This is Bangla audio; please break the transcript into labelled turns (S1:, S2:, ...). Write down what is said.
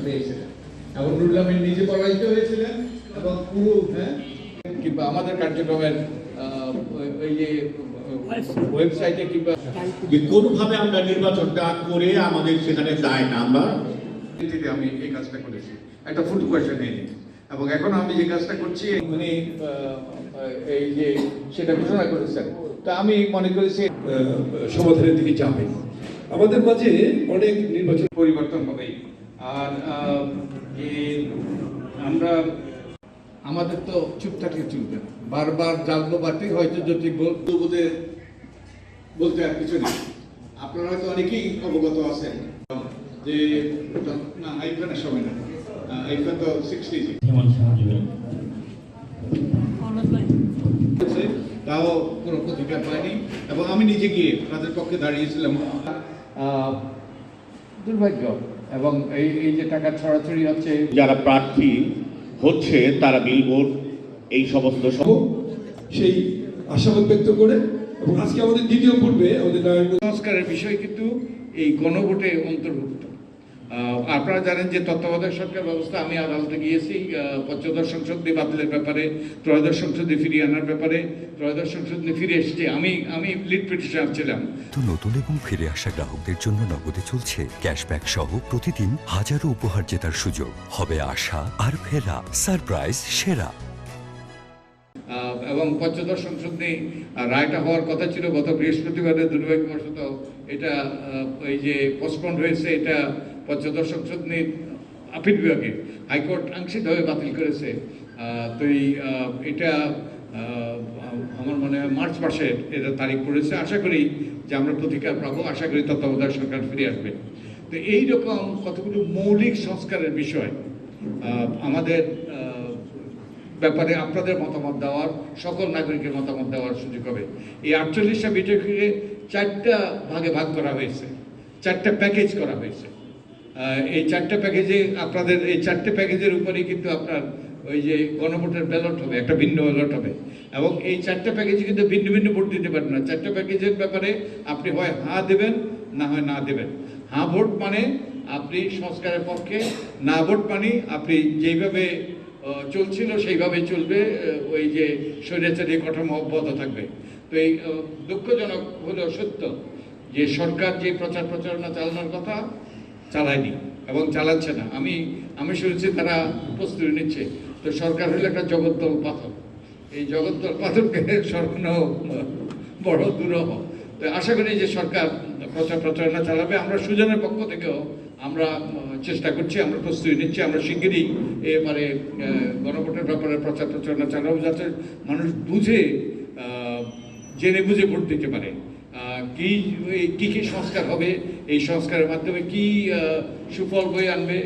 S1: পেয়েছিলেন এবং নুরুল আমিন নিজে পরাজিত হয়েছিলেন এবং পুরো কিংবা আমাদের কার্যক্রমের এই যে ওয়েবসাইটে কিংবা
S2: যে কোনোভাবে আমরা নির্বাচনটা করে আমাদের সেখানে যায় না।
S1: আমি এই কাজটা করেছি, একটা ফুল কোয়েশ্চেন নিয়ে এবং এখন আমি যে কাজটা করছি উনি এই যে সেটা ঘোষণা করেছেন, তা আমি মনে করেছি
S3: সমাধানের দিকে যাবে। আমাদের মাঝে অনেক নির্বাচন
S1: পরিবর্তন হবে। আর আমরা আমাদের তো চুপ থাকলে চলবে না, বারবার জাগলো বাড়তে হয়তো যদি বলতে আর কিছু নেই। আপনারা হয়তো অনেকেই অবগত আছেন যে না আইফানের সময় না, আইফান তো 60 তাও কোনো প্রতিকার পায়নি এবং আমি নিজে গিয়ে তাদের পক্ষে দাঁড়িয়েছিলাম। দুর্ভাগ্য এবং এই যে টাকা ছড়াছড়ি হচ্ছে,
S2: যারা প্রার্থী হচ্ছে তারা বিলবোর্ড এই সমস্ত
S3: সেই আশাবাদ ব্যক্ত করে এবং আজকে আমাদের দ্বিতীয় পূর্বে আমাদের
S1: সংস্কারের বিষয় কিন্তু এই গণভোটে অন্তর্ভুক্ত। আপনারা জানেন যে তত্ত্বাবধায়ক সরকার ব্যবস্থা, আমি আদালতে গিয়েছি পঞ্চদশ সংসদ বাতিলের ব্যাপারে, ত্রয়োদশ সংসদে ফিরিয়ে আনার ব্যাপারে, ত্রয়োদশ সংসদে ফিরে এসেছে। আমি লিড পিটিশনার ছিলাম।
S4: নতুন এবং ফিরে আসা গ্রাহকদের জন্য নগদে চলছে ক্যাশব্যাক সহ প্রতিদিন হাজারো উপহার জেতার সুযোগ। হবে আশা আর ফেরা, সারপ্রাইজ সেরা।
S1: এবং পঞ্চদশ সংসদে রায়টা হওয়ার কথা ছিল গত বৃহস্পতিবারে, দুর্ভাগ্যবশত এটা এই যে পোস্টপন্ড হয়েছে। এটা পঞ্চদশ সংসদ নিয়ে আপিল বিভাগে হাইকোর্ট আংশিকভাবে বাতিল করেছে। তো এটা আমার মনে হয় মার্চ মাসে এটা তারিখ পড়েছে। আশা করি যে আমরা প্রতিকার পাবো, আশা করি তত্ত্বাবধায়ক সরকার ফিরে আসবে। তো এইরকম কতগুলো মৌলিক সংস্কারের বিষয় আমাদের ব্যাপারে আপনাদের মতামত দেওয়ার, সকল নাগরিকের মতামত দেওয়ার সুযোগ হবে। এই 48টা বিটকে 4টা ভাগে ভাগ করা হয়েছে, 4টা প্যাকেজ করা হয়েছে। এই 4টা প্যাকেজে আপনাদের এই 4টে প্যাকেজের উপরেই কিন্তু আপনার ওই যে গণভোটের ব্যালট হবে, একটা ভিন্ন ব্যালট হবে এবং এই 4টা প্যাকেজে কিন্তু ভিন্ন ভিন্ন ভোট দিতে পারবেন না। 4টা প্যাকেজের ব্যাপারে আপনি হয় হ্যাঁ দেবেন, না হয় না দেবেন। হ্যাঁ ভোট মানে আপনি সংস্কারের পক্ষে, না ভোট মানে আপনি যেইভাবে চলছিল সেইভাবে চলবে, ওই যে স্বৈরাচারী কাঠামো অব্যাহত থাকবে। তো এই দুঃখজনক হলেও সত্য যে সরকার যে প্রচারণা চালানোর কথা চালায়নি এবং চালাচ্ছে না। আমি শুনেছি তারা প্রস্তুতি নিচ্ছে। তো সরকার হলো একটা জগদ্দল পাথর, এই জগদ্দল পাথরকে সরানো বড় দুরূহ। তো আশা করি যে সরকার প্রচারণা চালাবে। আমরা সুজনের পক্ষ থেকেও আমরা চেষ্টা করছি, আমরা প্রস্তুতি নিচ্ছি। আমরা শিগগিরই এবারে গণভোটের ব্যাপারে প্রচারণা চালাবো, যাতে মানুষ জেনে বুঝে ভোট দিতে পারে। কি সংস্কার হবে, এই সংস্কারের মাধ্যমে কি সুফল বয়ে আনবে।